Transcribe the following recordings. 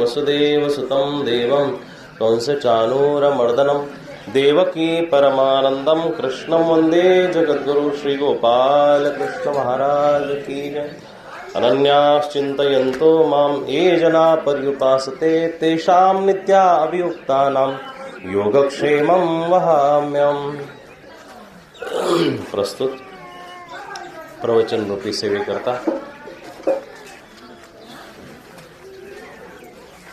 वसुदेवसुतं देवं कंसचाणूरमर्दनं देवकी परमानंदं कृष्णं वंदे जगद्गुरु श्रीगोपाल कृष्ण महाराज की जय। अनन्याश्चिन्तयन्तो मां ये जना पर्युपासते तेषां नित्या अभियुक्तानां योगक्षेमं वहाम्यहम्। प्रस्तुत प्रवचन रूपी सेवेकरता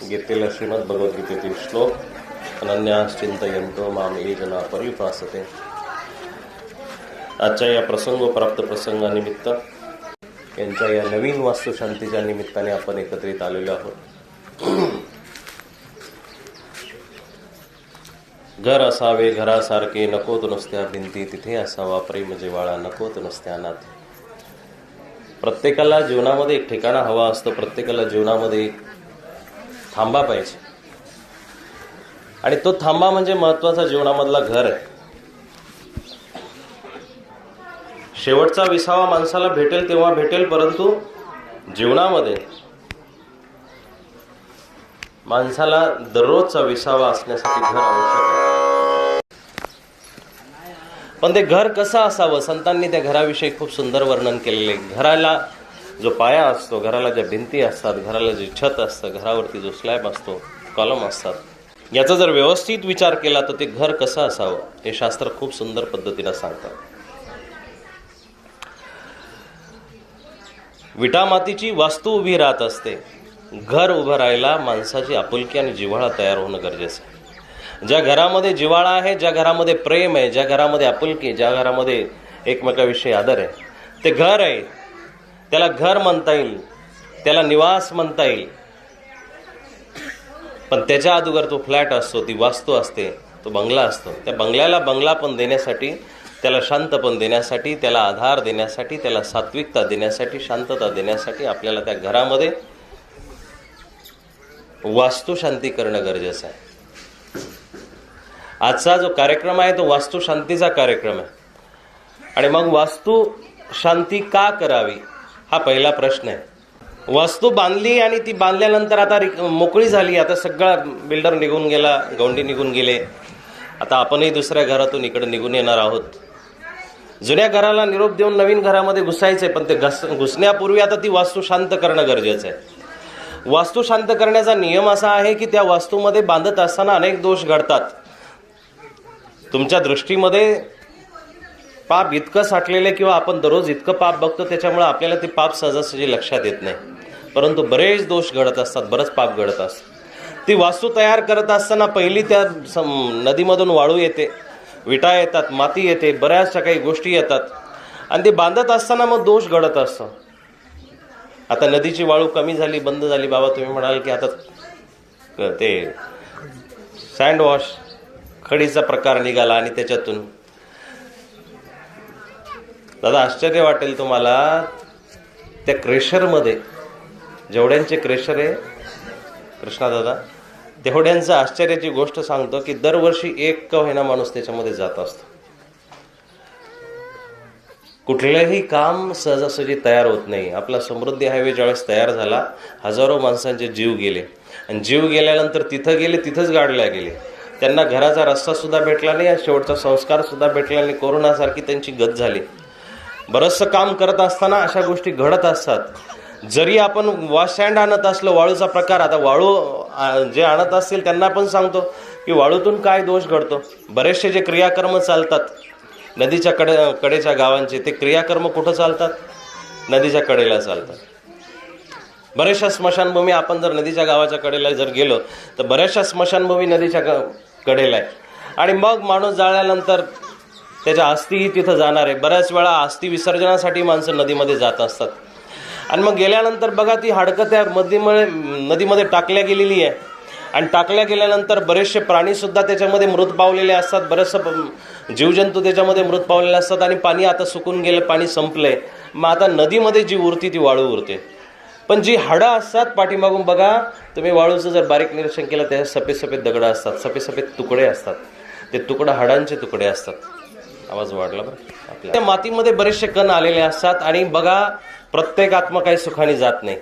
गीतेला श्रीमद भगवद्गीतेतील श्लोक अनन्याश्चिन्तयन्तो मां ये जना पर्युपासते। आजच्या या प्रसंगोप्राप्त प्रसंगानिमित्त यांच्या या नवीन वास्तुशांतीच्या निमित्ताने आपण एकत्रित आलेलो आहोत। घर असावे घरासारखे नकोत नुसत्या भिंती, तिथे असावा प्रेम जिव्हाळा नकोत नुसत्या नाती। प्रत्येकाला जीवनामध्ये एक ठिकाण हवा असतो, प्रत्येकाला जीवनामध्ये एक थांबा पाहिजे आणि तो थांबा म्हणजे महत्वाचा जीवनामधला घर आहे। शेवटचा विसावा माणसाला भेटेल तेव्हा भेटेल, परंतु जीवनामध्ये माणसाला दररोजचा विसावा असण्यासाठी घर आवश्यक आहे। पण ते घर कसं असावं, संतांनी त्या घराविषयी खूप सुंदर वर्णन केलेले। घराला जो पाया असतो, घराला ज्या भिंती असतात, घराला जे छत असतं, घरावरती जो स्लॅब असतो, कॉलम असतात, याचा जर व्यवस्थित विचार केला तर ते घर कसं असावं हे शास्त्र खूप सुंदर पद्धतीने सांगतात। विटा मातीची वास्तू उभी राहत असते, घर उभं राहायला माणसाची आपुलकी आणि जिव्हाळा तयार होणं गरजेचं आहे। ज्या घरामध्ये जिव्हाळा आहे, ज्या घरामध्ये प्रेम आहे, ज्या घरामध्ये आपुलकी, ज्या घरामध्ये एकमेकाविषयी आदर आहे, ते घर आहे। त्याला घर म्हणता येईल, त्याला निवास म्हणता येईल, पण त्याच्या अगोदर तो फ्लॅट असतो, ती वास्तू असते, तो बंगला असतो। त्या बंगल्याला बंगलापण देण्यासाठी, त्याला शांतपण देण्यासाठी, त्याला आधार देण्यासाठी, त्याला सात्विकता देण्यासाठी, शांतता देण्यासाठी आपल्याला त्या घरामध्ये वास्तुशांती करणं गरजेचं आहे। आजचा जो कार्यक्रम आहे तो वास्तुशांतीचा कार्यक्रम आहे। आणि मग वास्तु शांती का करावी हा पहिला प्रश्न आहे। वास्तू बांधली आणि ती बांधल्यानंतर आता मोकळी झाली, आता सगळा बिल्डर निघून गेला, गौंडी निघून गेले, आता आपणही दुसऱ्या घरातून इकडे निघून येणार आहोत। जुन्या घराला निरोप देऊन नवीन घरामध्ये घुसायचंय, पण ते घुसण्यापूर्वी आता ती वास्तू शांत करणं गरजेचं आहे। वास्तू शांत करण्याचा नियम असा आहे की त्या वास्तूमध्ये बांधत असताना अनेक दोष घडतात। तुमच्या दृष्टीमध्ये पाप इतकं साठलेलं आहे किंवा आपण दररोज इतकं पाप बघतो, त्याच्यामुळे आपल्याला ते पाप सहजासहजी लक्षात येत नाही, परंतु बरेच दोष घडत असतात, बरंच पाप घडत असतं। ती वास्तू तयार करत असताना पहिली त्या नदीमधून वाळू येते, विटा येतात, माती येते, बऱ्याचशा काही गोष्टी येतात आणि ते बांधत असताना मग दोष घडत असतो। आता नदीची वाळू कमी झाली, बंद झाली, बाबा तुम्ही म्हणाल की आता ते सँड वॉश खडीचा प्रकार निघाला आणि त्याच्यातून, दादा आश्चर्य वाटेल तुम्हाला, त्या क्रेशरमध्ये जेवढ्यांचे क्रेशर आहे कृष्णा दादा, तेवढ्यांचं आश्चर्याची गोष्ट सांगतो की दरवर्षी एक का होईना माणूस त्याच्यामध्ये जात असतो। कुठलंही काम सहजासहजी तयार होत नाही। आपला समृद्धी हायवे ज्यावेळेस तयार झाला, हजारो माणसांचे जीव गेले आणि जीव गेल्यानंतर तिथं गेले, तिथंच गाडल्या गेले, त्यांना घराचा रस्ता सुद्धा भेटला नाही, शेवटचा संस्कार सुद्धा भेटला नाही, कोरोनासारखी त्यांची गत झाली। बरंचसं काम करत असताना अशा गोष्टी घडत असतात। जरी आपण सँड आणत असलो, वाळूचा प्रकार, आता वाळू जे आणत असतील त्यांना पण सांगतो की वाळूतून काय दोष घडतो। बरेचसे जे क्रियाकर्म चालतात नदीच्या कडेच्या गावांचे, ते क्रियाकर्म कुठं चालतात? नदीच्या कडेला चालतात। बऱ्याचशा स्मशानभूमी, आपण जर नदीच्या गावाच्या कडेला जर गेलो तर बऱ्याचशा स्मशानभूमी नदीच्या कडेला आहे आणि मग माणूस जाळल्यानंतर त्याच्या अस्थिही तिथं जाणार आहे। बऱ्याच वेळा अस्थि विसर्जनासाठी माणसं नदीमध्ये जात असतात आणि मग गेल्यानंतर बघा ती हाडकं त्या नदीमध्ये टाकल्या गेलेली आहे आणि टाकल्या गेल्यानंतर बरेचसे प्राणीसुद्धा त्याच्यामध्ये मृत पावलेले असतात, बरेचसे जीवजंतू त्याच्यामध्ये मृत पावलेले असतात आणि पाणी आता सुकून गेलं, पाणी संपलंय। मग आता नदीमध्ये जी उरती ती वाळू उरते, पण जी हाडं असतात पाठीमागून बघा तुम्ही, वाळूचं जर बारीक निरीक्षण केलं त्याच्यात सफेद सफेद दगडं असतात, सफेद सफेद तुकडे असतात, ते तुकडे हाडांचे तुकडे असतात। आवाज वाढला बरं आपल्या। त्या मातीमध्ये बरेचसे कण आलेले असतात आणि बघा प्रत्येक आत्मा काही सुखाने जात नाही।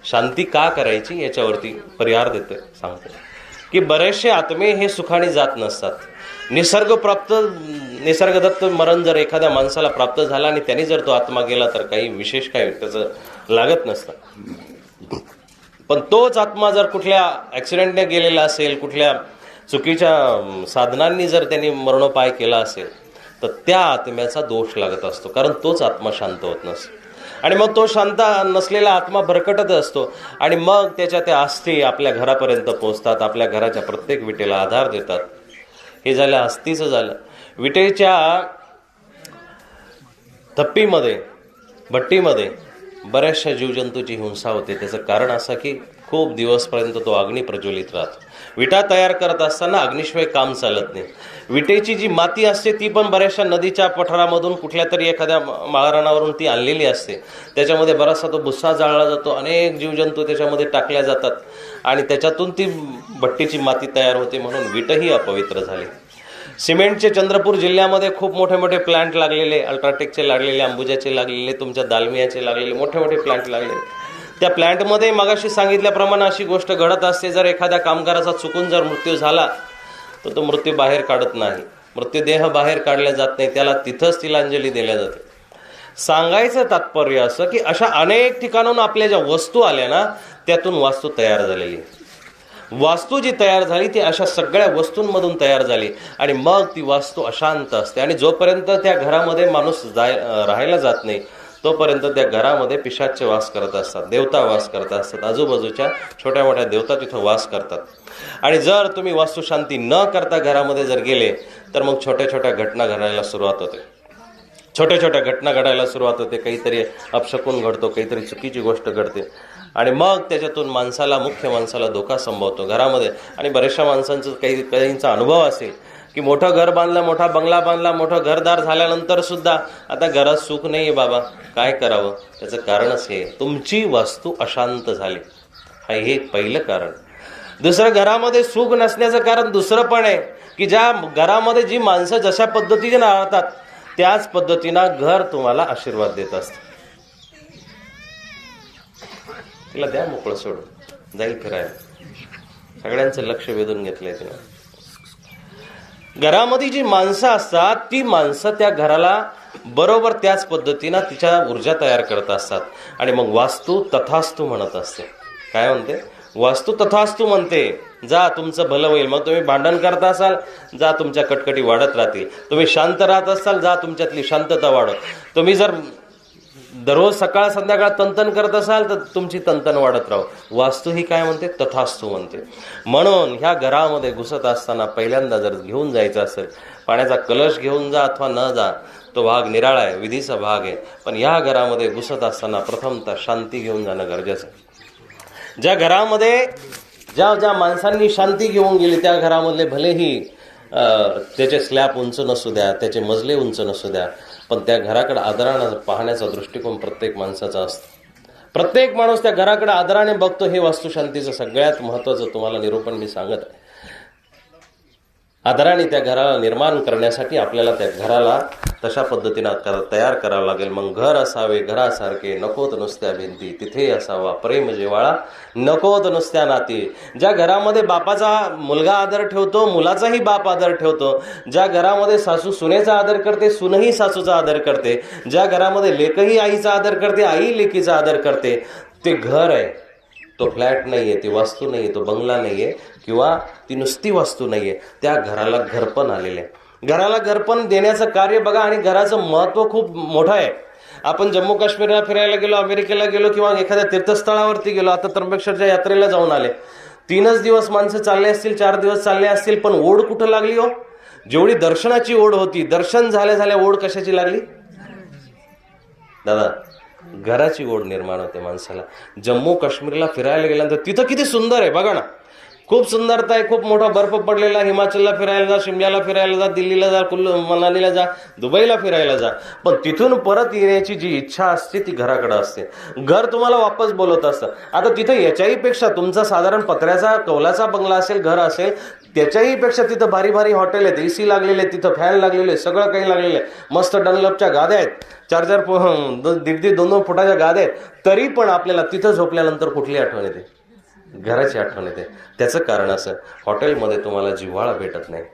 शांती का करायची याच्यावरती परिहार देतोय, सांगतोय की बरेचसे आत्मे हे सुखाने जात नसतात. निसर्गदत्त मरण जर एखाद्या माणसाला प्राप्त झाला आणि त्यांनी जर तो आत्मा गेला तर काही विशेष काय त्याचं लागत नसतं. पण तोच आत्मा जर कुठल्या ॲक्सिडेंटने गेलेला असेल, कुठल्या चुकीच्या साधनांनी जर त्यांनी मरणोपाय केला असेल तर त्या आत्म्याचा दोष लागत असतो, कारण तोच आत्मा शांत होत नसतो. आणि मग तो शांत नसलेला आत्मा भरकटत असतो आणि मग त्याच्या त्या अस्थी आपल्या घरापर्यंत पोहोचतात, आपल्या घराच्या प्रत्येक विटेला आधार देतात. हे झालं अस्थीचं झालं. विटेच्या थप्पीमध्ये, भट्टीमध्ये बऱ्याचशा जीवजंतूची हिंसा होते. त्याचं कारण असं की खूप दिवसपर्यंत तो अग्नी प्रज्वलित राहतो. विटा तयार करत असताना अग्निशिवाय काम चालत नाही. विटेची जी माती असते ती पण बऱ्याचशा नदीच्या पठारामधून कुठल्या तरी एखाद्या माळरानावरून ती आणलेली असते. त्याच्यामध्ये बराचसा तो भुस्सा जाळला जातो, अनेक जीवजंतू त्याच्यामध्ये टाकल्या जातात आणि त्याच्यातून ती भट्टीची माती तयार होते. म्हणून विटही अपवित्र झाली. सिमेंटचे चंद्रपूर जिल्ह्यामध्ये खूप मोठे मोठे प्लांट लागलेले, अल्ट्राटेकचे लागलेले, अंबुजाचे लागलेले, तुमच्या दालमियाचे लागलेले, मोठे मोठे प्लांट लागलेले. त्या प्लांटमध्ये मगाशी सांगितल्याप्रमाणे अशी गोष्ट घडत असते, जर एखाद्या कामगाराचा चुकून जर मृत्यू झाला तर तो मृत्यू बाहेर काढत नाही, मृत्यूदेह बाहेर काढला जात नाही, त्याला तिथंच तिलांजली दिल्या जाते. सांगायचं तात्पर्य असं की अशा अनेक ठिकाणून आपल्या ज्या वस्तू आल्या ना त्यातून वास्तू तयार झालेली. वास्तू जी तयार झाली ती अशा सगळ्या वस्तूंमधून तयार झाली आणि मग ती वास्तू अशांत असते. आणि जोपर्यंत त्या घरामध्ये माणूस राहायला जात नाही तोपर्यंत त्या घरामध्ये पिशाच्च वास करत असतात, देवता वास करत असतात, आजूबाजूच्या छोट्या मोठ्या देवता तिथं वास करतात. आणि जर तुम्ही वास्तुशांती न करता घरामध्ये जर गेले तर मग छोट्या छोट्या घटना घडायला सुरुवात होते. छोट्या छोट्या घटना घडायला सुरुवात होते, काहीतरी अपशकून घडतो, काहीतरी चुकीची गोष्ट घडते आणि मग त्याच्यातून मुख्य माणसाला धोका संभवतो घरामध्ये. आणि बऱ्याचशा माणसांचं काहींचा अनुभव असेल की मोठं घर बांधलं, मोठा बंगला बांधला, मोठं घरदार झाल्यानंतर सुद्धा आता घरात सुख नाही आहे बाबा, काय करावं. त्याचं कारणच हे, तुमची वास्तू अशांत झाली. हे पहिलं कारण. दुसरं, घरामध्ये सुख नसण्याचं कारण दुसरं पण आहे की ज्या घरामध्ये जी माणसं जशा पद्धतीने राहतात त्याच पद्धतीनं घर तुम्हाला आशीर्वाद देत असतं. तिला द्या मोकळं सोडून, जाईल फिरायला. सगळ्यांचं लक्ष वेधून घेतलंय तिनं. घरामध्ये जी माणसं असतात ती माणसं त्या घराला बरोबर त्याच पद्धतीनं तिच्या ऊर्जा तयार करत असतात. आणि मग वास्तू तथास्तू म्हणत असते. काय म्हणते? वास्तू तथास्तू म्हणते, जा तुमचं भलं होईल. मग तुम्ही भांडण करत असाल, जा तुमच्या कटकटी वाढत राहतील. तुम्ही शांत राहत असाल, जा तुमच्यातली शांतता वाढत. तुम्ही जर दररोज सकाळ संध्याकाळ तंतन करत असाल तर तुमची तंतन वाढत राहू. वास्तू ही काय म्हणते? तथास्तू म्हणते. म्हणून ह्या घरामध्ये घुसत असताना पहिल्यांदा जर घेऊन जायचं असेल, पाण्याचा कलश घेऊन जा अथवा न जा, तो भाग निराळा आहे, विधीचा भाग आहे. पण ह्या घरामध्ये घुसत असताना प्रथमतः शांती घेऊन जाणं गरजेचं आहे. ज्या घरामध्ये ज्या माणसांनी शांती घेऊन गेली त्या घरामधले भलेही त्याचे स्लॅब उंच नसू द्या, त्याचे मजले उंच नसू द्या, पण त्या घराकडे आदरानं पाहण्याचा दृष्टिकोन प्रत्येक माणसाचा असतो. प्रत्येक माणूस त्या घराकडे आदराने बघतो. हे वास्तुशांतीचं सगळ्यात महत्त्वाचं तुम्हाला निरूपण मी सांगत आहे. आदराने त्या घराला निर्माण करण्यासाठी आपल्याला त्या घराला तशा पद्धतीनं तयार करावं लागेल. मग घर असावे घरासारखे, नकोत नुसत्या भिंती, तिथे असावा प्रेम जिव्हाळा, नकोत नुसत्या नाती. ज्या घरामध्ये बापाचा मुलगा आदर ठेवतो, मुलाचाही बाप आदर ठेवतो, ज्या घरामध्ये सासू सुनेचा आदर करते, सुनही सासूचा आदर करते, ज्या घरामध्ये लेकही आईचा आदर करते, आई लेकीचा आदर करते, ते घर आहे. तो फ्लॅट नाही आहे, ती वास्तू नाही आहे, तो बंगला नाही आहे किंवा ती नुसती वास्तू नाही आहे. त्या घराला घरपण आलेलं आहे. घराला घरपण देण्याचं कार्य बघा. आणि घराचं महत्त्व खूप मोठं आहे. आपण जम्मू काश्मीरला फिरायला गेलो, अमेरिकेला गेलो किंवा एखाद्या तीर्थस्थळावरती गेलो, आता त्र्यंबकेश्वरच्या यात्रेला जाऊन आले, 3च दिवस माणसं चालले असतील, 4 दिवस चालले असतील, पण ओढ कुठं लागली हो? जेवढी दर्शनाची ओढ होती, दर्शन झाल्या ओढ कशाची लागली दादा? घराची ओढ निर्माण होते माणसाला. जम्मू काश्मीरला फिरायला गेल्यानंतर तिथं किती सुंदर आहे बघा ना, खूप सुंदरता आहे, खूप मोठा बर्फ पडलेला, हिमाचलला फिरायला जा, शिमल्याला फिरायला जा, दिल्लीला जा, कुल्लू मनालीला जा, दुबईला फिरायला जा, पण तिथून परत येण्याची जी इच्छा असते ती घराकडे असते. घर तुम्हाला वापस बोलत असतं. आता तिथं याच्याही पेक्षा तुमचा साधारण पत्र्याचा कौलाचा बंगला असेल, घर असेल, त्याच्याही पेक्षा तिथं भारी भारी हॉटेल आहेत, AC लागलेले, तिथं फॅन लागलेले, सगळं काही लागलेलं आहे, मस्त डनलपच्या गाद्या आहेत, 4-4 1.5-2 फुटाच्या गाद्या आहेत, तरी पण आपल्याला तिथं झोपल्यानंतर कुठली आठवण येते? घराची आठवण येते. त्याचं कारण असं, हॉटेलमध्ये तुम्हाला जिव्हाळा भेटत नाही,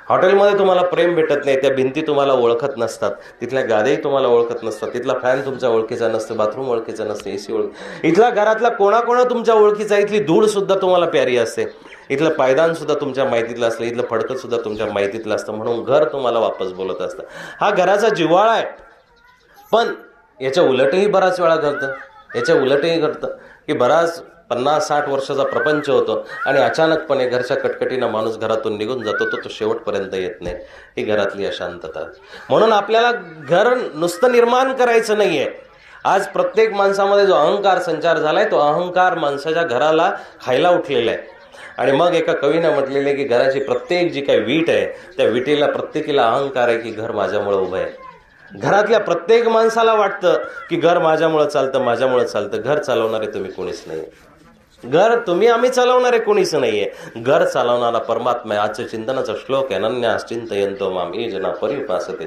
हॉटेलमध्ये तुम्हाला प्रेम भेटत नाही, त्या भिंती तुम्हाला ओळखत नसतात, तिथल्या गाद्याही तुम्हाला ओळखत नसतात, तिथला फॅन तुमच्या ओळखीचा नसतं, बाथरूम ओळखीचं नसतं, AC इथला घरातला कोणाकोणा तुमच्या ओळखीचा, इथली धूळ सुद्धा तुम्हाला प्यारी असते, इथलं पायदान सुद्धा तुमच्या माहितीतलं असतं, इथलं फडकं सुद्धा तुमच्या माहितीतलं असतं, म्हणून घर तुम्हाला वापस बोलत असतं. हा घराचा जिव्हाळा आहे. पण याच्या उलटही बराच वेळा घडतं, याच्या उलटही घडतं की बराच 50-60 वर्षाचा प्रपंच होतो आणि अचानकपणे घरच्या कटकटीनं माणूस घरातून निघून जातो, तो शेवटपर्यंत येत नाही. ही घरातली अशांतता. म्हणून आपल्याला घर नुसतं निर्माण करायचं नाहीये. आज प्रत्येक माणसामध्ये जो अहंकार संचार झालाय, तो अहंकार माणसाच्या घराला खायला उठलेला आहे. आणि मग एका कवीनं म्हटलेले की घराची प्रत्येक जी काही वीट आहे, त्या विटेला प्रत्येकीला अहंकार आहे की घर माझ्यामुळे उभं आहे. घरातल्या प्रत्येक माणसाला वाटतं की घर माझ्यामुळे चालतं, माझ्यामुळे चालतं. घर चालवणारे तुम्ही कोणीच नाही, घर तुम्ही आम्ही चालवणारे कोणीच नाहीये. घर चालवणारा परमात्मा आहे. आजच्या चिंतनाचा श्लोक आहे, अनन्यास चिंतयन्तो माम ये जना परिपासते.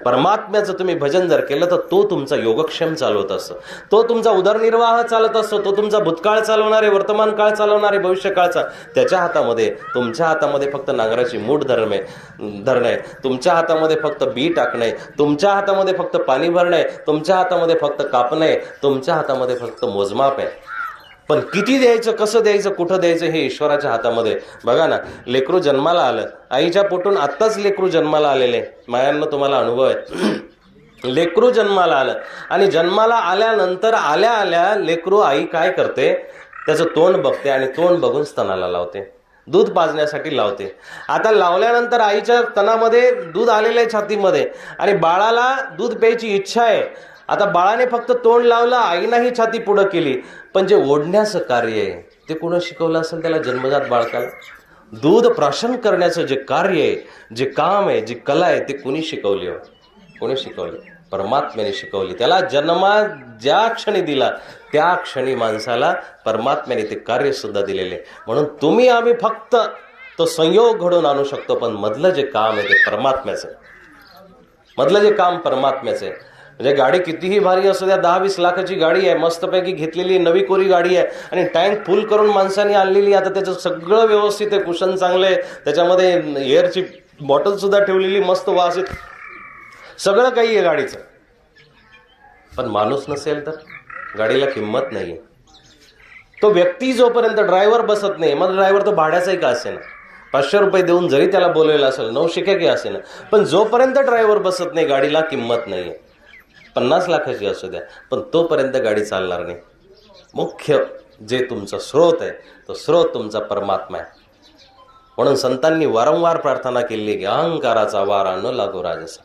परमात्म्याचं तुम्ही भजन जर केलं तर तो तुमचा योगक्षेम चालवत असतो, तो तुमचा उदरनिर्वाह चालत असतो, तो तुमचा भूतकाळ चालवणारे, वर्तमान काळ चालवणारे, भविष्यकाळचा त्याच्या हातामध्ये. तुमच्या हातामध्ये फक्त नांगराची मूठ धरणे, तुमच्या हातामध्ये फक्त बी टाकणे, तुमच्या हातामध्ये फक्त पाणी भरणे, तुमच्या हातामध्ये फक्त कापणे, तुमच्या हातामध्ये फक्त मोजमाप आहे. पण किती द्यायचं, कसं द्यायचं, कुठं द्यायचं हे ईश्वराच्या हातामध्ये. बघा ना, लेकरू जन्माला आलं, आईच्या पोटून आत्ताच लेकरू जन्माला आलेले, मायांना तुम्हाला अनुभव आहे. लेकरू जन्माला आलं आणि जन्माला आल्यानंतर आल्या आल्या लेकरू आई काय करते, त्याचं तोंड बघते आणि तोंड बघून स्तनाला लावते, दूध पाजण्यासाठी लावते. आता लावल्यानंतर आईच्या स्तनामध्ये दूध आलेलं आहे छातीमध्ये आणि बाळाला दूध प्यायची इच्छा आहे. आता बाळाने फक्त तोंड लावलं, आईनाही छाती पुढं केली, पण जे ओढण्याचं कार्य आहे ते कोणी शिकवलं असेल त्याला? जन्मजात बाळकाला दूध प्राशन करण्याचं जे कार्य आहे, जे काम आहे, जी कला आहे, ते कोणी शिकवली? कोणी शिकवली? परमात्म्याने शिकवली. त्याला जन्म ज्या क्षणी दिला त्या क्षणी माणसाला परमात्म्याने ते कार्य सुद्धा दिलेले. म्हणून तुम्ही आम्ही फक्त तो संयोग घडून आणू शकतो, पण मधलं जे काम आहे ते परमात्म्याचं, मधलं जे काम परमात्म्याचं आहे. म्हणजे गाडी कितीही भारी असू द्या, 10-20 लाखाची गाडी आहे, मस्तपैकी घेतलेली नवी कोरी गाडी आहे आणि टँक फुल करून माणसाने आणलेली. आता त्याचं सगळं व्यवस्थित आहे, कुशन चांगलं आहे, त्याच्यामध्ये एअरची बॉटल सुद्धा ठेवलेली, मस्त वास, सगळं काही आहे गाडीचं. पण माणूस नसेल तर गाडीला किंमत नाही. तो व्यक्ती जोपर्यंत ड्रायव्हर बसत नाही, मग ड्रायव्हर तो भाड्याचाही का असेना, 500 रुपये देऊन जरी त्याला बोलवलेला असेल, 900 की असेना, पण जोपर्यंत ड्रायव्हर बसत नाही गाडीला किंमत नाही. 50 लाखाची असू द्या, पण तोपर्यंत गाडी चालणार नाही. मुख्य जे तुमचा स्रोत आहे तो स्रोत तुमचा परमात्मा आहे. म्हणून संतांनी वारंवार प्रार्थना केली की अहंकाराचा वारा न लागो राजसा.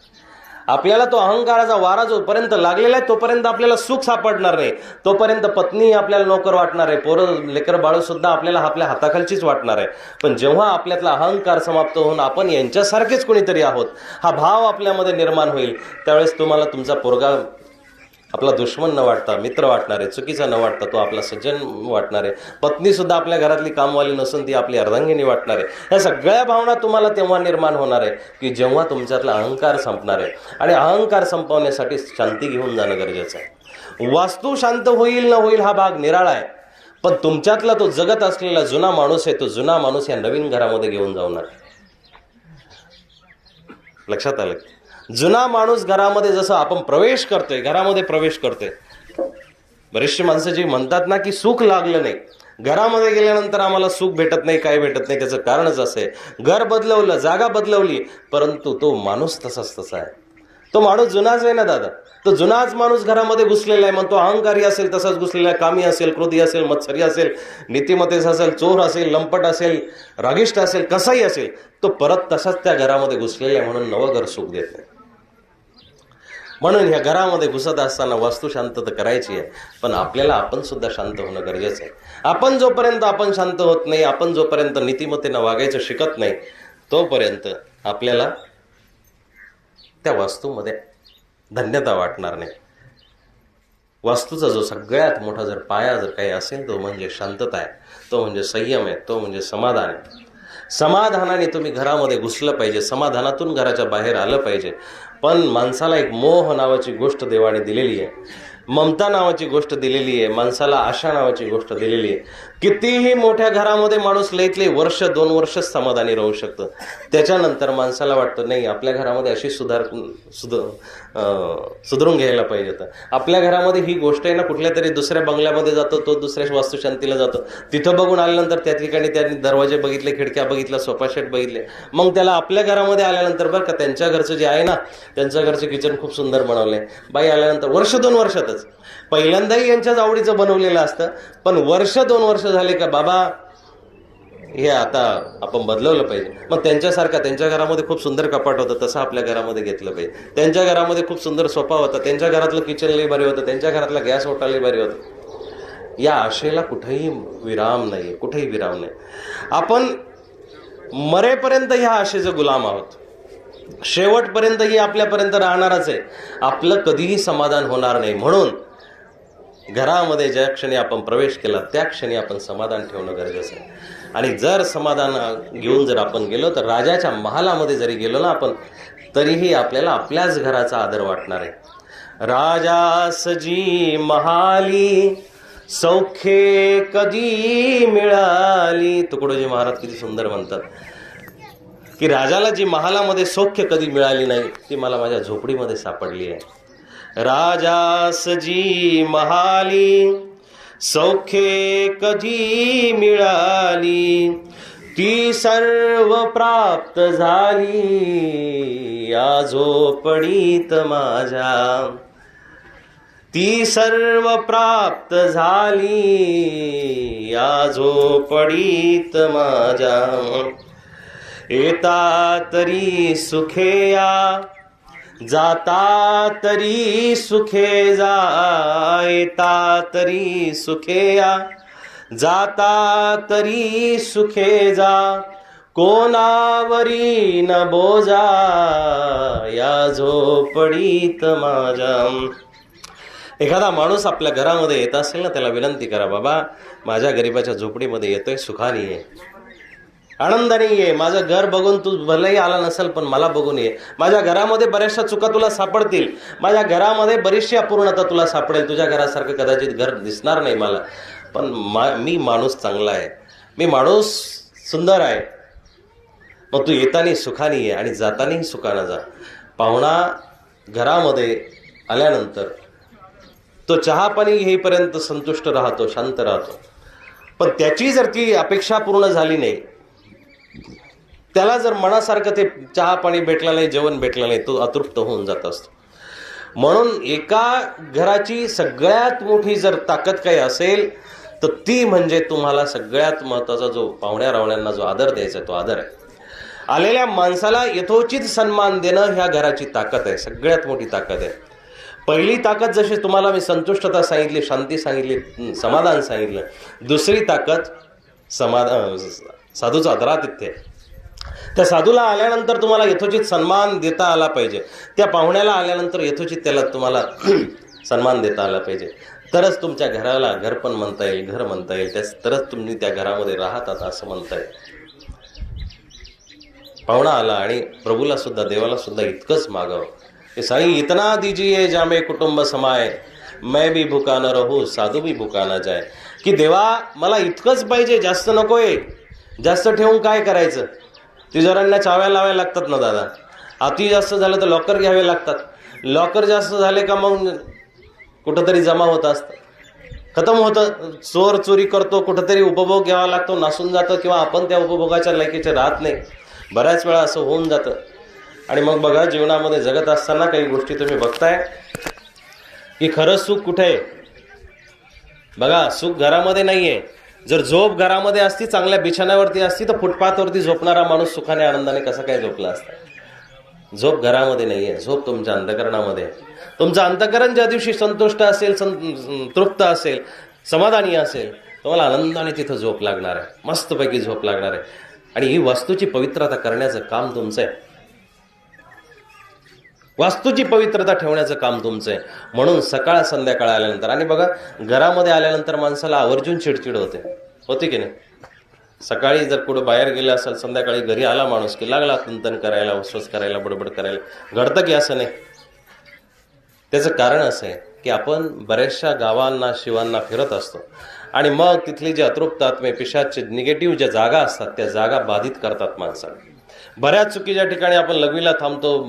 आपल्याला तो अहंकाराचा वारा जोपर्यंत लागलेला आहे तोपर्यंत आपल्याला सुख सापडणार नाही, तोपर्यंत पत्नी आपल्याला नोकर वाटणार आहे, पोरं लेकर बाळू सुद्धा आपल्याला आपल्या हाताखालचीच वाटणार आहे. पण जेव्हा आपल्यातला अहंकार समाप्त होऊन आपण यांच्यासारखेच कोणीतरी आहोत हा भाव आपल्यामध्ये निर्माण होईल, त्यावेळेस तुम्हाला तुमचा पोरगा आपला दुश्मन न वाटता मित्र वाटणार आहे, चुकीचा न वाटता तो आपला सज्जन वाटणार आहे, पत्नी सुद्धा आपल्या घरातली कामवाली नसून ती आपली अर्धांगिनी वाटणार आहे. ह्या सगळ्या भावना तुम्हाला तेव्हा निर्माण होणार आहे की जेव्हा तुमच्यातला अहंकार संपणार आहे. आणि अहंकार संपवण्यासाठी शांती घेऊन जाणं गरजेचं आहे. वास्तू शांत होईल न होईल हा भाग निराळा आहे, पण तुमच्यातला तो जगत असलेला जुना माणूस आहे, तो जुना माणूस या नवीन घरामध्ये घेऊन जाणार. लक्षात आलं? जुना माणूस घरामध्ये जसं आपण प्रवेश करतोय, घरामध्ये प्रवेश करतोय. बरेचशी माणसं जी म्हणतात ना की सुख लागलं नाही, घरामध्ये गेल्यानंतर आम्हाला सुख भेटत नाही, काय भेटत नाही, त्याचं कारणच असं आहे, घर बदलवलं, जागा बदलवली, परंतु तो माणूस तसा आहे. तो माणूस जुनाच आहे ना दादा, तो जुनाच माणूस घरामध्ये घुसलेला आहे. मग तो अहंकारी असेल तसाच घुसलेला आहे, कामी असेल, क्रोधी असेल, मत्सरी असेल, नीतिमतेच असेल, चोर असेल, लंपट असेल, रागिष्ट असेल, कसाही असेल, तो परत तसाच त्या घरामध्ये घुसलेला आहे. म्हणून नवं घर सुख देत नाही. म्हणून ह्या घरामध्ये घुसत असताना वास्तू शांत तर करायची आहे, पण आपल्याला आपण सुद्धा शांत होणं गरजेचं आहे. आपण जोपर्यंत आपण शांत होत नाही, आपण जोपर्यंत नीतिमत्तेनं वागायचं शिकत नाही, तोपर्यंत आपल्याला त्या वास्तूमध्ये धन्यता वाटणार नाही. वास्तूचा जो सगळ्यात मोठा जर पाया जर काही असेल तो म्हणजे शांतता आहे, तो म्हणजे संयम आहे, तो म्हणजे समाधान आहे. समाधानाने तुम्ही घरामध्ये घुसलं पाहिजे, समाधानातून घराच्या बाहेर आलं पाहिजे. पण माणसाला एक मोह नावाची गोष्ट देवाने दिलेली आहे, ममता नावाची गोष्ट दिलेली आहे, माणसाला आशा नावाची गोष्ट दिलेली आहे. कितीही मोठ्या घरामध्ये माणूस लईतले वर्ष 2 वर्षच समाधानी राहू शकतं. त्याच्यानंतर माणसाला वाटतं नाही, आपल्या घरामध्ये अशी सुधारून घ्यायला पाहिजे. तर आपल्या घरामध्ये ही गोष्ट आहे ना, कुठल्या तरी दुसऱ्या बंगल्यामध्ये जातो, तो दुसऱ्या वास्तुशांतीला जातो, तिथं बघून आल्यानंतर त्या ठिकाणी त्यांनी दरवाजे बघितले, खिडक्या बघितल्या, सोफा सेट बघितले. मग त्याला आपल्या घरामध्ये आल्यानंतर बरं का, त्यांच्या घरचं जे आहे ना, त्यांच्या घरचे किचन खूप सुंदर बनवले. बाई आल्यानंतर वर्ष 2 वर्षातच पहिल्यांदाही यांच्याच आवडीचं बनवलेलं असतं, पण वर्ष 2 वर्ष झाले का बाबा हे आता आपण बदलवलं पाहिजे. मग त्यांच्यासारखा त्यांच्या घरामध्ये खूप सुंदर कपाट होतं, तसं आपल्या घरामध्ये घेतलं पाहिजे. त्यांच्या घरामध्ये खूप सुंदर सोफा होता, त्यांच्या घरातलं किचन लई भारी होतं, त्यांच्या घरातला गॅस ओटा लई भारी होतं. या आशेला कुठेही विराम नाही, कुठेही विराम नाही. आपण मरेपर्यंत ह्या आशेचे गुलाम आहोत, शेवटपर्यंत ही आपल्यापर्यंत राहणारच आहे. आपलं कधीही समाधान होणार नाही. म्हणून घरामध्ये ज्या क्षणी आपण प्रवेश केला त्या क्षणी आपण समाधान ठेवणं गरजेचं आहे. आणि जर समाधान घेऊन जर आपण गेलो तर राजाच्या महालामध्ये जरी गेलो ना आपण, तरीही आपल्याला आपल्याच घराचा आदर वाटणार आहे. राजासजी महाली सौख्ये कधी मिळाली, तुकडोजी महाराज किती सुंदर म्हणतात की राजाला जी महालामध्ये सौख्य कधी मिळाली नाही ती मला माझ्या झोपडीमध्ये सापडली आहे. राजासजी महाली सौख्ये कधी मिळाली, ती सर्व प्राप्त झाली या झोपडीत माझ्या. ती सर्व प्राप्त झाली या झोपडीत माझ्या. येता तरी सुखे या, जाता तरी सुखे जा. येता तरी सुखे या, जाता तरी सुखे जा. कोणावरी न बोजा या झोपडीत माझ्या. एखादा माणूस आपल्या घरामध्ये येत असेल ना, त्याला विनंती करा, बाबा माझ्या गरिबाच्या झोपडीमध्ये येतोय, सुखाने ये, आनंदाने ये. माझं घर बघून तू भलेही आला नसेल पण मला बघून ये. माझ्या घरामध्ये बऱ्याचशा चुका तुला सापडतील, माझ्या घरामध्ये बरीचशी अपूर्णता तुला सापडेल. तुझ्या घरासारखं कदाचित घर दिसणार नाही मला, पण मी माणूस चांगला आहे, मी माणूस सुंदर आहे. मग तू येतानी सुखाने ये आणि जातानीही सुखाने जा. पाहुणा घरामध्ये आल्यानंतर तो चहा पाणी घेईपर्यंत संतुष्ट राहतो, शांत राहतो. पण त्याची जर ती अपेक्षा पूर्ण झाली नाही, त्याला जर मनासारखं ते चहा पाणी भेटलं नाही, जेवण भेटलं नाही, तो अतृप्त होऊन जात असतो. म्हणून एका घराची सगळ्यात मोठी जर ताकद काही असेल तर ती म्हणजे तुम्हाला सगळ्यात महत्त्वाचा जो पाहुण्या रावण्यांना जो आदर द्यायचा तो आदर आहे. आलेल्या माणसाला यथोचित सन्मान देणं ह्या घराची ताकद आहे, सगळ्यात मोठी ताकद आहे. पहिली ताकद जशी तुम्हाला मी संतुष्टता सांगितली, शांती सांगितली, समाधान सांगितलं. दुसरी ताकद साधूचा आदरातिथ्य. त्या साधूला आल्यानंतर तुम्हाला यथोचित सन्मान देता आला पाहिजे, त्या पाहुण्याला आल्यानंतर यथोचित त्याला तुम्हाला सन्मान देता आला पाहिजे. तरच तुमच्या घराला घर पण म्हणता येईल, घर म्हणता येईल, तरच तुम्ही त्या घरामध्ये राहतात असं म्हणता येईल. पाहुणा आला आणि प्रभूला सुद्धा, देवाला सुद्धा इतकंच मागावं की साईं इतना दीजिए जामे कुटुंब समाय, मैं भी भूका न रहू साधू भी भूका न जाय. की देवा मला इतकंच पाहिजे, जास्त नकोय. जास्त ठेवून काय करायचं, तिजोऱ्यांना चाव्या लावायला लागतात ना दादा. अति जास्त झालं तर लॉकर घ्यावे लागतात, लॉकर जास्त झाले का मग कुठंतरी जमा होत असतं, खतम होतं. चोर चोरी करतो, कुठंतरी उपभोग घ्यावा लागतो, नासून जातं, किंवा आपण त्या उपभोगाच्या लायकीचे राहत नाही. बऱ्याच वेळा असं होऊन जातं. आणि मग बघा, जीवनामध्ये जगत असताना काही गोष्टी तुम्ही बघताय की खरं सुख कुठे आहे. बघा, सुख घरामध्ये नाही आहे. जर झोप घरामध्ये असती, चांगल्या बिछाण्यावरती असती, तर फुटपाथवरती झोपणारा माणूस सुखाने आनंदाने कसा काय झोपला असता. झोप घरामध्ये नाही आहे, झोप तुमच्या अंतःकरणामध्ये आहे. तुमचं अंतःकरण ज्या दिवशी संतुष्ट असेल, तृप्त असेल, समाधानी असेल, तुम्हाला आनंदाने तिथं झोप लागणार आहे, मस्तपैकी झोप लागणार आहे. आणि ही वास्तूची पवित्रता करण्याचं काम तुमचं आहे, वास्तूची पवित्रता ठेवण्याचं काम तुमचं आहे. म्हणून सकाळ संध्याकाळ आल्यानंतर, आणि बघा घरामध्ये आल्यानंतर माणसाला आवर्जून चिडचिड होते की नाही? सकाळी जर कुठं बाहेर गेलं असेल, संध्याकाळी घरी आला माणूस की लागला कुंतन करायला, वसवस करायला, बडबड करायला. घडतं की असं नाही? त्याचं कारण असं आहे की आपण बऱ्याचशा गावांना, शिवांना फिरत असतो आणि मग तिथली जे अतृप्त आत्मे, पिशाचे निगेटिव्ह ज्या जागा असतात त्या जागा बाधित करतात माणसाला. बऱ्याच चुकीच्या ठिकाणी आपण लघवीला थांबतो,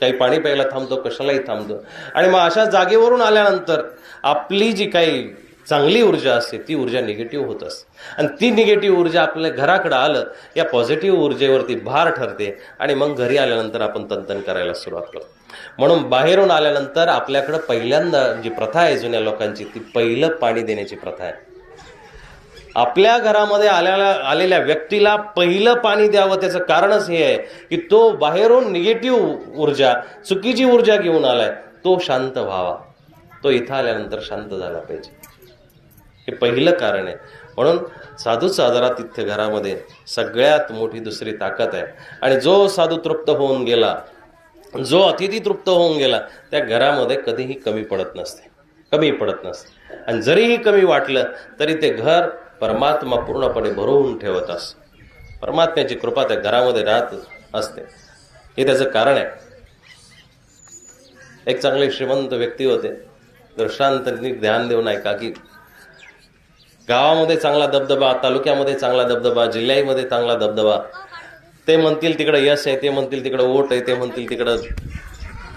काही पाणी प्यायला थांबतो, कशालाही थांबतो, आणि मग अशा जागेवरून आल्यानंतर आपली जी काही चांगली ऊर्जा असते ती ऊर्जा निगेटिव्ह होत असते. आणि ती निगेटिव्ह ऊर्जा आपल्या घराकडे आलं या पॉझिटिव्ह ऊर्जेवरती भार ठरते आणि मग घरी आल्यानंतर आपण तनतन करायला सुरुवात करतो. म्हणून बाहेरून आल्यानंतर आपल्याकडं पहिल्यांदा जी प्रथा आहे जुन्या लोकांची, ती पहिलं पाणी देण्याची प्रथा आहे. आपल्या घरामध्ये आलेल्या व्यक्तीला पहिलं पाणी द्यावं. त्याचं कारणच हे आहे की तो बाहेरून निगेटिव्ह ऊर्जा, चुकीची ऊर्जा घेऊन आलाय, तो शांत व्हावा, तो इथं आल्यानंतर शांत झाला पाहिजे. हे पहिलं कारण आहे. म्हणून साधू साधारा तिथ्य घरामध्ये सगळ्यात मोठी दुसरी ताकद आहे. आणि जो साधू तृप्त होऊन गेला, जो अतिथी तृप्त होऊन गेला, त्या घरामध्ये कधीही कमी पडत नसते. आणि जरीही कमी वाटलं तरी ते घर परमात्मा पूर्णपणे भरवून ठेवत असतो. परमात्म्याची कृपा त्या घरामध्ये राहत असते. हे त्याचं कारण आहे. एक चांगले श्रीमंत व्यक्ती होते. दृष्टांतांनी ध्यान देऊन ऐका की गावामध्ये चांगला दबदबा, तालुक्यामध्ये चांगला दबदबा, जिल्ह्यामध्ये चांगला दबदबा, ते म्हणतील तिकडं यश आहे, ते म्हणतील तिकडं वोट आहे, ते म्हणतील तिकडं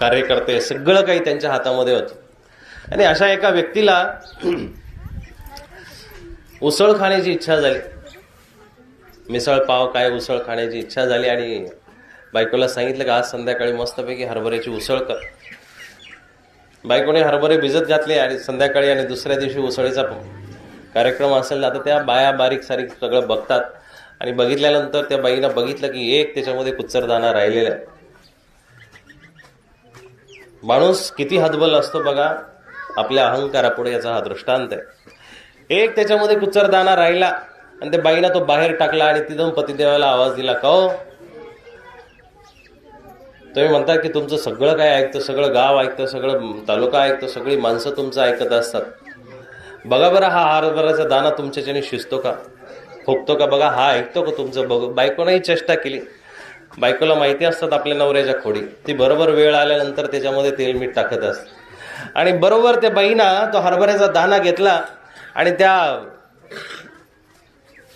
कार्यकर्ते, सगळं काही त्यांच्या हातामध्ये होतं. आणि अशा एका व्यक्तीला उसळ खाण्याची इच्छा झाली. मिसळ पाव काय उसळ खाण्याची इच्छा झाली आणि बायकोला सांगितलं की आज संध्याकाळी मस्तपैकी हरभऱ्याची उसळ कर. बायकोने हरभरे भिजत घातले आणि संध्याकाळी आणि दुसऱ्या दिवशी उसळीचा कार्यक्रम असेल. आता त्या बाया बारीक सारीक सगळं बघतात आणि बघितल्यानंतर त्या बाईनं बघितलं की एक त्याच्यामध्ये कुच्चरदाना राहिलेला आहे. माणूस किती हतबल असतो बघा आपल्या अहंकारापुढे, याचा हा दृष्टांत आहे. एक त्याच्यामध्ये कुच्चरदाना राहिला आणि त्या बाईनं तो बाहेर टाकला आणि तिथून पतिदेवाला आवाज दिला, का हो तुम्ही म्हणता की तुमचं सगळं काय ऐकतं, सगळं गाव ऐकतं, सगळं तालुका ऐकतं, सगळी माणसं तुमचं ऐकत असतात. बघा बरं हा हरभऱ्याचा दाना तुमच्याच्याने शिजतो का, फुगतो का, बघा हा ऐकतो का तुमचं. बायकोनंही चेष्टा केली. बायकोला माहिती असतात आपल्या नवऱ्याच्या खोडी. ती बरोबर वेळ आल्यानंतर त्याच्यामध्ये तेल मीठ टाकत असते. आणि बरोबर त्या बाईनं तो हरभऱ्याचा दाना घेतला आणि त्या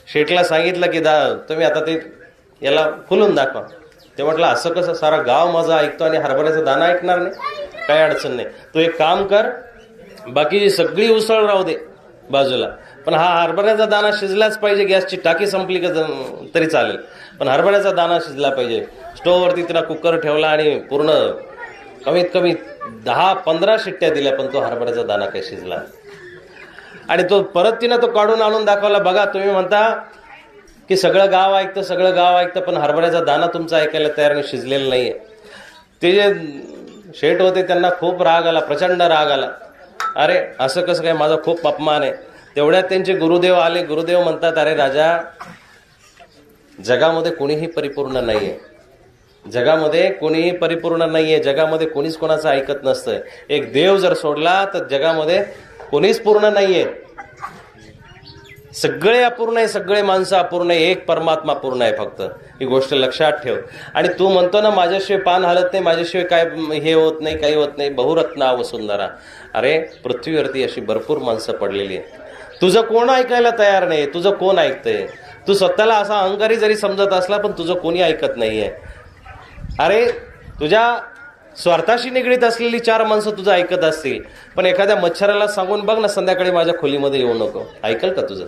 शेठला सांगितलं की तुम्ही आता ते याला फुलून दाखवा. ते म्हटलं असं कसं, सारा गाव माझा ऐकतो आणि हरभऱ्याचा दाना ऐकणार नाही, काही अडचण नाही. तू एक काम कर, बाकीची सगळी उसळ राहू दे बाजूला, पण हा हरभऱ्याचा दाना शिजलाच पाहिजे. गॅसची टाकी संपली का तरी चालेल, पण हरभऱ्याचा दाना शिजला पाहिजे. स्टोववरती तिला कुकर ठेवला आणि पूर्ण कमीत कमी 10-15 शिट्ट्या दिल्या, पण तो हरभऱ्याचा दाना काही शिजला. आणि तो परत तिनं तो काढून आणून दाखवला. बघा तुम्ही म्हणता की सगळं गाव ऐकतं, पण हरभऱ्याचा दाना तुमचा ऐकायला तयार नाही, शिजलेला नाहीये. ते जे शेठ होते त्यांना खूप राग आला, प्रचंड राग आला. अरे असं कसं काय, माझा खूप अपमान आहे. तेवढ्यात त्यांचे गुरुदेव आले. गुरुदेव म्हणतात, अरे राजा, जगामध्ये कोणीही परिपूर्ण नाहीये, जगामध्ये कोणीही परिपूर्ण नाहीये, जगामध्ये कोणीच कोणाचं ऐकत नसतं. एक देव जर सोडला तर जगामध्ये कोणीच पूर्ण नाहीये. सगळे अपूर्ण आहे, सगळे माणसं अपूर्ण आहे, एक परमात्मा पूर्ण आहे फक्त. ही गोष्ट लक्षात ठेव. आणि तू म्हणतो ना माझ्याशिवाय पान हलत नाही, माझ्याशिवाय काय हे होत नाही, काही होत नाही, बहुरत्ना वसुंधरा. अरे पृथ्वीवरती अशी भरपूर माणसं पडलेली आहे. तुझं कोण ऐकायला तयार नाही, तुझं कोण ऐकतंय. तू स्वतःला असा अहंकारी जरी समजत असला पण तुझं कोणी ऐकत नाहीये. अरे तुझ्या स्वार्थाशी निगडीत असलेली 4 माणसं तुझं ऐकत असतील, पण एखाद्या मच्छराला सांगून बघ ना संध्याकाळी माझ्या खोलीमध्ये येऊ नको, ऐकल का तुझं?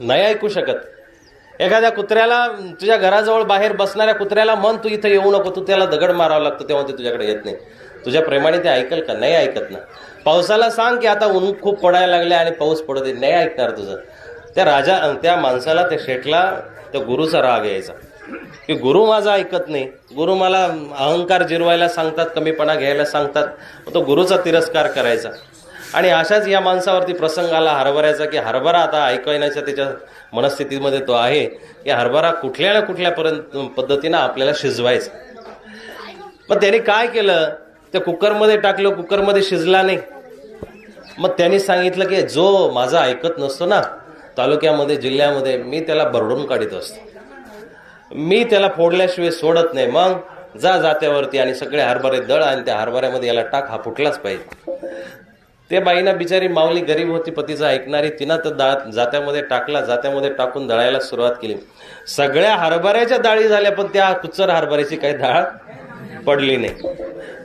नाही ऐकू शकत. एखाद्या कुत्र्याला, तुझ्या घराजवळ बाहेर बसणाऱ्या कुत्र्याला मन तू इथं येऊ नको, तू त्याला दगड मारावं लागतं तेव्हा ते तुझ्याकडे येत नाही. तुझ्या प्रेमाने ते ऐकल का? नाही ऐकत ना. पावसाला सांग की आता ऊन खूप पडायला लागले आणि पाऊस पडत आहे, नाही ऐकणार तुझं. त्या माणसाला, त्या शेठला त्या गुरुचा राग यायचा. की गुरु माझा ऐकत नाही, गुरु मला अहंकार जिरवायला सांगतात, कमीपणा घ्यायला सांगतात, तो गुरुचा तिरस्कार करायचा. आणि अशाच या माणसावरती प्रसंग आला हरभऱ्याचा, की हरभरा आता ऐकण्याच्या त्याच्या मनस्थितीमध्ये तो आहे की हरभरा कुठल्या ना कुठल्या पद्धतीनं आपल्याला शिजवायचा. मग त्याने काय केलं, त्या कुकरमध्ये टाकलं, कुकरमध्ये शिजला नाही. मग त्यांनी सांगितलं की जो माझा ऐकत नसतो ना तालुक्यामध्ये, जिल्ह्यामध्ये, मी त्याला भरडून काढीत असतो, मी त्याला फोडल्याशिवाय सोडत नाही. मग जा जात्यावरती आणि सगळे हरभरे दळ आणि त्या हरभऱ्यामध्ये याला टाक, हा फुटलाच पाहिजे. ते बाईना बिचारी माऊली गरीब होती, पतीचं ऐकणारी, तिनं तर जात्यामध्ये टाकला, जात्यामध्ये टाकून दळायला सुरुवात केली. सगळ्या हरभऱ्याच्या डाळी झाल्या, पण त्या कुचर हरभऱ्याची काही डाळ पडली नाही.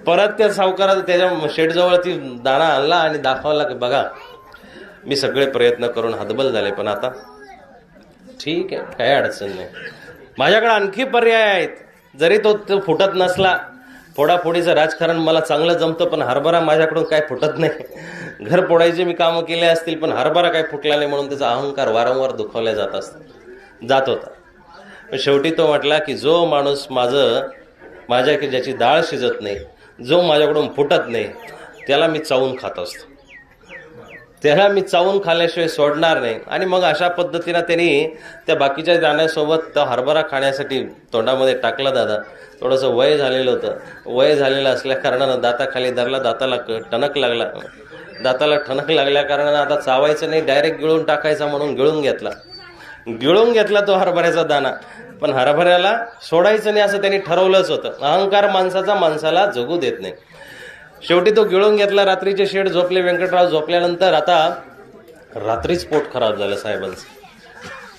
परत त्या सावकारात त्याच्या शेडजवळ ती दाणा आणला आणि दाखवला की बघा मी सगळे प्रयत्न करून हतबल झाले, पण आता ठीक आहे, काही अडचण नाही, माझ्याकडे आणखी पर्याय आहेत. जरी तो फुटत नसला, फोडाफोडीचं राजकारण मला चांगलं जमतं, पण हरभरा माझ्याकडून काय फुटत नाही. घर फोडायचे मी कामं केले असतील, पण हरभरा काय फुटला नाही, म्हणून त्याचा अहंकार वारंवार दुखावला जात होता. शेवटी तो म्हटला की जो माणूस माझ्या ज्याची डाळ शिजत नाही, जो माझ्याकडून फुटत नाही, त्याला मी चावून खात असतो, त्याला मी चावून खाल्ल्याशिवाय सोडणार नाही. आणि मग अशा पद्धतीनं त्यांनी त्या बाकीच्या दाण्यासोबत तो हरभरा खाण्यासाठी तोंडामध्ये टाकला. दादा थोडंसं वय झालेलं होतं, वय झालेलं असल्या कारणानं दाताखाली धरला, दाताला ठणक लागल्या कारणानं आता चावायचं नाही, डायरेक्ट गिळून टाकायचा म्हणून गिळून घेतला तो हरभऱ्याचा दाणा. पण हरभऱ्याला सोडायचं नाही असं त्यांनी ठरवलंच होतं. अहंकार माणसाला जगू देत नाही. शेवटी तो गिळून घेतला. रात्रीचे शेड झोपले, व्यंकटराव झोपल्यानंतर आता रात्रीच पोट खराब झालं साहेबांचं.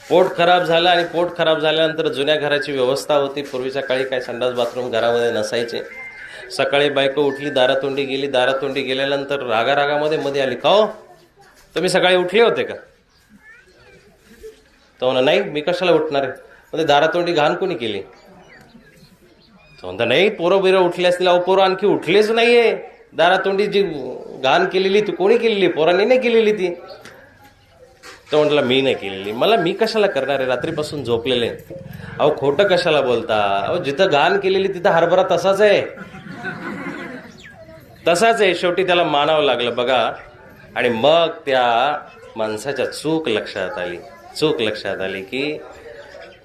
पोट खराब झालं आणि पोट खराब झाल्यानंतर जुन्या घराची व्यवस्था होती. पूर्वीच्या काळी काय संडास बाथरूम घरामध्ये नसायचे. सकाळी बायको उठली, दारातोंडी गेली. दारातोंडी गेल्यानंतर रागामध्ये मध्ये आली, का हो तुम्ही सकाळी उठले होते का? तो म्हणा नाही, मी कशाला उठणार आहे. म्हणजे दारातोंडी घाण कोणी केली? तो म्हणता नाही, पोरं बिरं उठले असतील. अहो पोरं आणखी उठलेच नाहीये. दारातोंडी जी घाण केलेली ती कोणी केलेली? पोरांनी नाही केलेली ती. तो म्हटला मी नाही केलेली. मी कशाला करणार आहे, रात्रीपासून झोपलेले. अहो खोटं कशाला बोलता? अहो जिथं घाण केलेली तिथं हरभरा तसाच आहे. शेवटी त्याला मानावं लागलं बघा. आणि मग त्या माणसाच्या चूक लक्षात आली की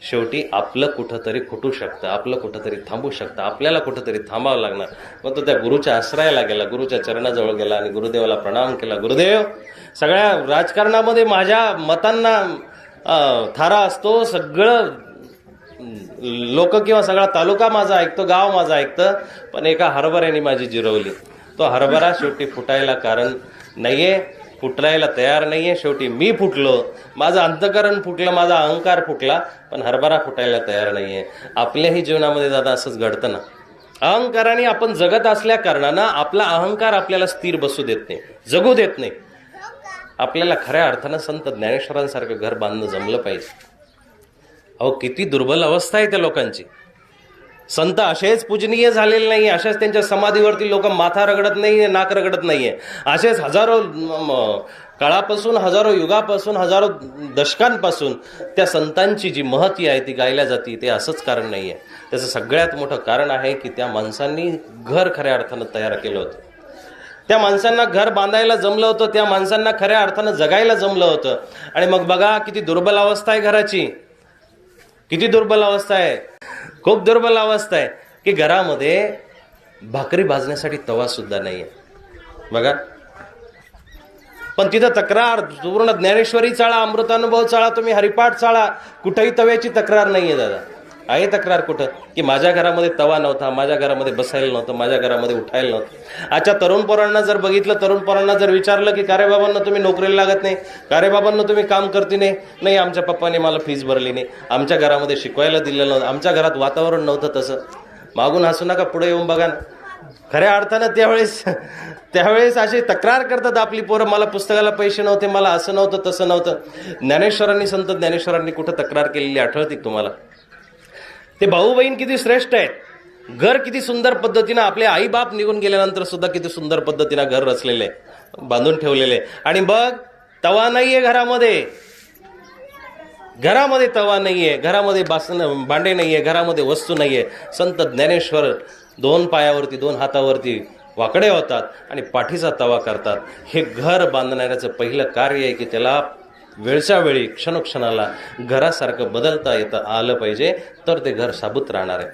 शेवटी आपलं कुठंतरी फुटू शकतं, आपलं कुठंतरी थांबू शकतं, आपल्याला कुठंतरी थांबावं लागणार. मग तो त्या गुरुच्या आश्रयाला गेला, गुरुच्या चरणाजवळ गेला आणि गुरुदेवाला प्रणाम केला. गुरुदेव, सगळ्या राजकारणामध्ये माझ्या मतांना थारा असतो, सगळं लोक किंवा सगळा तालुका माझा ऐकतो, गाव माझा ऐकतं, पण एका हरभऱ्याने माझी जिरवली. तो हरभरा शेवटी फुटायला कारण नाहीये, फुटायला तयार नाहीये. शेवटी मी फुटलो, माझं अंतःकरण फुटलं, माझा अहंकार फुटला, पण हरभरा फुटायला तयार नाहीये. आपल्याही जीवनामध्ये दादा असंच घडतं ना. अहंकाराने आपण जगत असल्या कारणानं आपला अहंकार आपल्याला स्थिर बसू देत नाही, जगू देत नाही. आपल्याला खऱ्या अर्थानं संत ज्ञानेश्वरांसारखं घर बांधणं जमलं पाहिजे. अहो किती दुर्बल अवस्था आहे त्या लोकांची. संत असेच पूजनीय झालेले नाही, अशाच त्यांच्या समाधीवरती लोक माथा रगडत नाहीये, नाक रगडत नाहीये. असेच हजारो काळापासून, हजारो युगापासून, हजारो दशकांपासून त्या संतांची जी महती आहे ती गायल्या जाते. ते असंच कारण नाहीये. त्याचं सगळ्यात मोठं कारण आहे की त्या माणसांनी घर खऱ्या अर्थानं तयार केलं होतं. त्या माणसांना घर बांधायला जमलं होतं, त्या माणसांना खऱ्या अर्थानं जगायला जमलं होतं. आणि मग बघा किती दुर्बल अवस्था आहे घराची, किती दुर्बल अवस्था आहे, खूप दुर्बल अवस्था आहे की घरामध्ये भाकरी भाजण्यासाठी तवा सुद्धा नाहीये बघा. पण तिथं तक्रार पूर्ण ज्ञानेश्वरी चाळा, अमृतानुभव चाळा, तुम्ही हरिपाठ चाळा, कुठेही तव्याची तक्रार नाहीये दादा. आहे तक्रार कुठं की माझ्या घरामध्ये तवा नव्हता, माझ्या घरामध्ये बसायला नव्हतं, माझ्या घरामध्ये उठायला नव्हतं. अच्छा, तरुण पोरांना जर बघितलं, तरुण पोरांना जर विचारलं की कारे बाबांना तुम्ही नोकरीला लागत नाही, कारे बाबांना तुम्ही काम करते नाही, आमच्या पप्पाने मला फीस भरली नाही, आमच्या घरामध्ये शिकवायला दिलेलं नव्हतं, आमच्या घरात वातावरण नव्हतं तसं. मागून हसू नका, पुढे येऊन बघा ना. खऱ्या अर्थानं त्यावेळेस अशी तक्रार करतात आपली पोरं, मला पुस्तकाला पैसे नव्हते, मला असं नव्हतं तसं नव्हतं. ज्ञानेश्वरांनी, संत ज्ञानेश्वरांनी कुठं तक्रार केलेली आठवते तुम्हाला? ते भाऊ बहीण किती श्रेष्ठ आहेत. घर किती सुंदर पद्धतीनं, आपले आई बाप निघून गेल्यानंतर सुद्धा किती सुंदर पद्धतीनं घर रचलेले, बांधून ठेवलेले. आणि बघ तवा नाहीये घरामध्ये, घरामध्ये तवा नाही आहे, घरामध्ये भांडे नाही आहे, घरामध्ये वस्तू नाही आहे. संत ज्ञानेश्वर 2 पायावरती 2 हातावरती वाकडे होतात आणि पाठीचा तवा करतात. हे घर बांधणाऱ्याचं पहिलं कार्य आहे की त्याला वेळच्या वेळी क्षणोक्षणाला घरासारखं बदलता येतं आलं पाहिजे, तर ते घर साबूत राहणार आहे.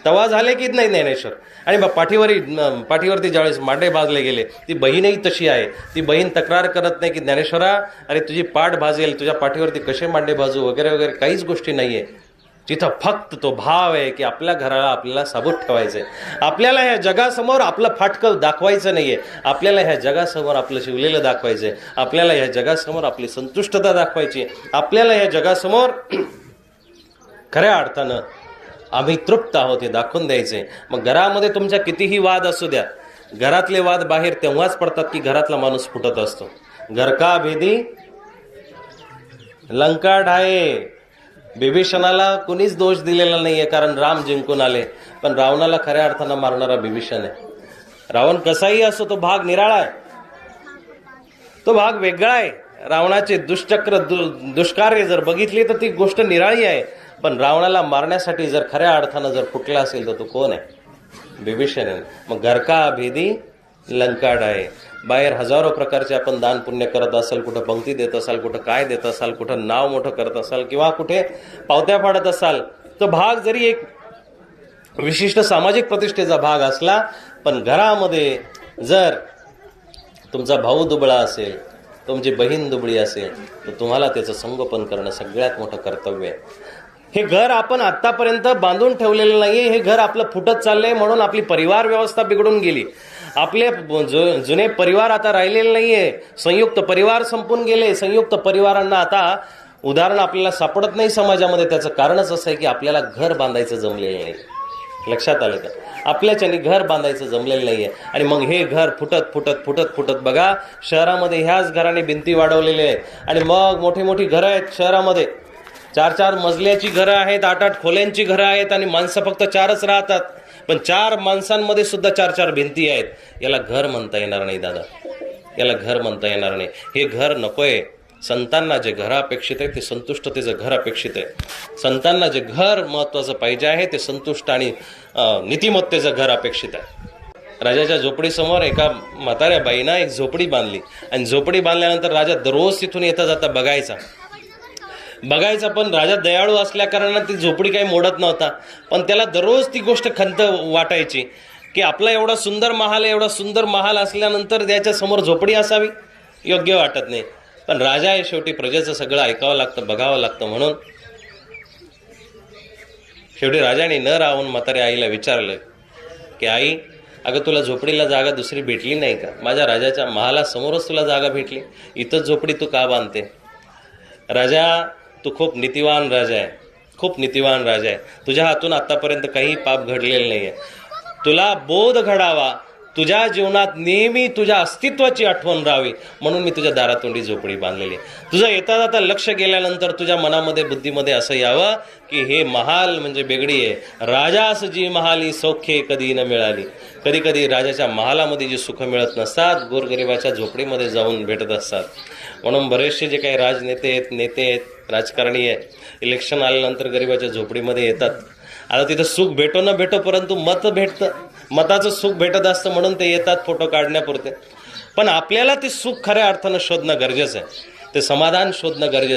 तवा झाले की नाही ज्ञानेश्वर. आणि मग पाठीवरती ज्यावेळेस मांडे भाजले गेले, ती बहीणही तशी आहे. ती बहीण तक्रार करत नाही की ज्ञानेश्वरा अरे तुझी पाठ भाजेल, तुझ्या पाठीवरती कसे मांडे भाजू वगैरे वगैरे, काहीच गोष्टी नाही आहे. तिथं फक्त तो भाव आहे की आपल्या घराला आपल्याला साबूत ठेवायचं आहे. आपल्याला ह्या जगासमोर आपलं फाटकं दाखवायचं नाही आहे. आपल्याला ह्या जगासमोर आपलं शिवलेलं दाखवायचं आहे. आपल्याला ह्या जगासमोर आपली संतुष्टता दाखवायची आहे. आपल्याला ह्या जगासमोर खऱ्या अर्थानं आम्ही तृप्त आहोत हे दाखवून द्यायचे. मग घरामध्ये तुमच्या कितीही वाद असू द्या, घरातले वाद बाहेर तेव्हाच पडतात की घरातला माणूस फुटत असतो. घर का भेदी लंका ढाये. बिभीषणाला कुणीच दोष दिलेला नाहीये, कारण राम जिंकून आले. पण रावणाला खऱ्या अर्थानं मारणारा बिभीषण आहे. रावण कसाही असो, तो भाग निराळा आहे, तो भाग वेगळा आहे. रावणाचे दुष्चक्र दुष्कार्य जर बघितली तर ती गोष्ट निराळी आहे. पण रावणाला मारण्यासाठी जर खऱ्या अर्थानं जर फुटला असेल तर तो कोण आहे? बिभीषण आहे. मग घरका भेदी लंकाड आहे. बाहेर हजारो प्रकारचे आपण दान पुण्य करत असाल, कुठं पंक्ती देत असाल, कुठं काय देत असाल, कुठं नाव मोठं करत असाल किंवा कुठे पावत्या पाडत असाल, तो भाग जरी एक विशिष्ट सामाजिक प्रतिष्ठेचा भाग असला, पण घरामध्ये जर तुमचा भाऊ दुबळा असेल, तुमची बहीण दुबळी असेल, तर तुम्हाला त्याचं संगोपन करणं सगळ्यात मोठं कर्तव्य आहे. हे घर आपण आत्तापर्यंत बांधून ठेवलेलं नाहीये. हे घर आपलं फुटत चाललंय, म्हणून आपली परिवार व्यवस्था बिघडून गेली. आपले जुने परिवार आता राहिलेले नाहीये. संयुक्त परिवार संपून गेले. संयुक्त परिवारांना आता उदाहरण आपल्याला सापडत नाही समाजामध्ये. त्याचं कारणच असं आहे की आपल्याला घर बांधायचं जमलेलं नाही. लक्षात आलं का? आपल्याच्याने घर बांधायचं जमलेलं नाहीये. आणि मग हे घर फुटत फुटत फुटत फुटत बघा, शहरामध्ये ह्याच घराने भिंती वाढवलेल्या आहेत. आणि मग मोठी मोठी घरं आहेत शहरामध्ये. 4-4 मजल्याची घरं आहेत, 8-8 खोल्यांची घरं आहेत, आणि माणसं फक्त 4च राहतात. पण 4 माणसांमध्ये सुद्धा 4-4 भिंती आहेत. याला घर म्हणता येणार नाही दादा, याला घर म्हणता येणार नाही. हे घर नकोय. संतांना जे घर अपेक्षित आहे ते संतुष्टतेचं घर अपेक्षित आहे. संतांना जे घर महत्वाचं पाहिजे आहे ते संतुष्ट आणि नीतिमत्तेचं घर अपेक्षित आहे. राजाच्या झोपडीसमोर एका म्हाताऱ्या बाईनं एक झोपडी बांधली, आणि झोपडी बांधल्यानंतर राजा दररोज तिथून येता जाता बघायचा. पण राजा दयाळू असल्या कारणाने ती झोपडी काही मोडत नव्हता. पण त्याला दररोज ती गोष्ट खंत वाटायची की आपला एवढा सुंदर महाल आहे, एवढा सुंदर महाल असल्यानंतर त्याच्या समोर झोपडी असावी, योग्य वाटत नाही. पण राजा आहे, शेवटी प्रजेचं सगळं ऐकावं लागतं, बघावं लागतं. म्हणून शेवटी राजाने न राहून म्हाताऱ्या आईला विचारलं की आई, अगं तुला झोपडीला जागा दुसरी भेटली नाही का? माझ्या राजाच्या महालासमोरच तुला जागा भेटली, इथंच झोपडी तू का बांधते? राजा, तू खूप नीतिवान राजा आहे, खूप नीतिवान राजा आहे. तुझ्या हातून आतापर्यंत काही पाप घडलेलं नाही आहे. तुला बोध घडावा, तुझ्या जीवनात नेहमी तुझ्या अस्तित्वाची आठवण राहावी, म्हणून मी तुझ्या दारातोंडी झोपडी बांधलेली. तुझं येता जाता लक्ष गेल्यानंतर तुझ्या मनामध्ये बुद्धीमध्ये असं यावं की हे महाल म्हणजे बेगडी आहे. राजास जी महाली सौख्ये कधी न मिळाली. कधी कधी राजाच्या महालामध्ये जी सुख मिळत नसतात, गोरगरिबाच्या झोपडीमध्ये जाऊन भेटत असतात. म्हणून बरेचसे जे काही राजनेते आहेत, राजकारणी आहेत, इलेक्शन आल्यानंतर गरिबाच्या झोपडीमध्ये येतात. आता तिथं सुख भेटो न भेटो, परंतु मत भेटतं, मताचं सुख भेटत असतं म्हणून ते येतात फोटो काढण्यापुरते. पण आपल्याला ते सुख खऱ्या अर्थानं शोधणं गरजेचं आहे, ते समाधान शोधणं गरजेचं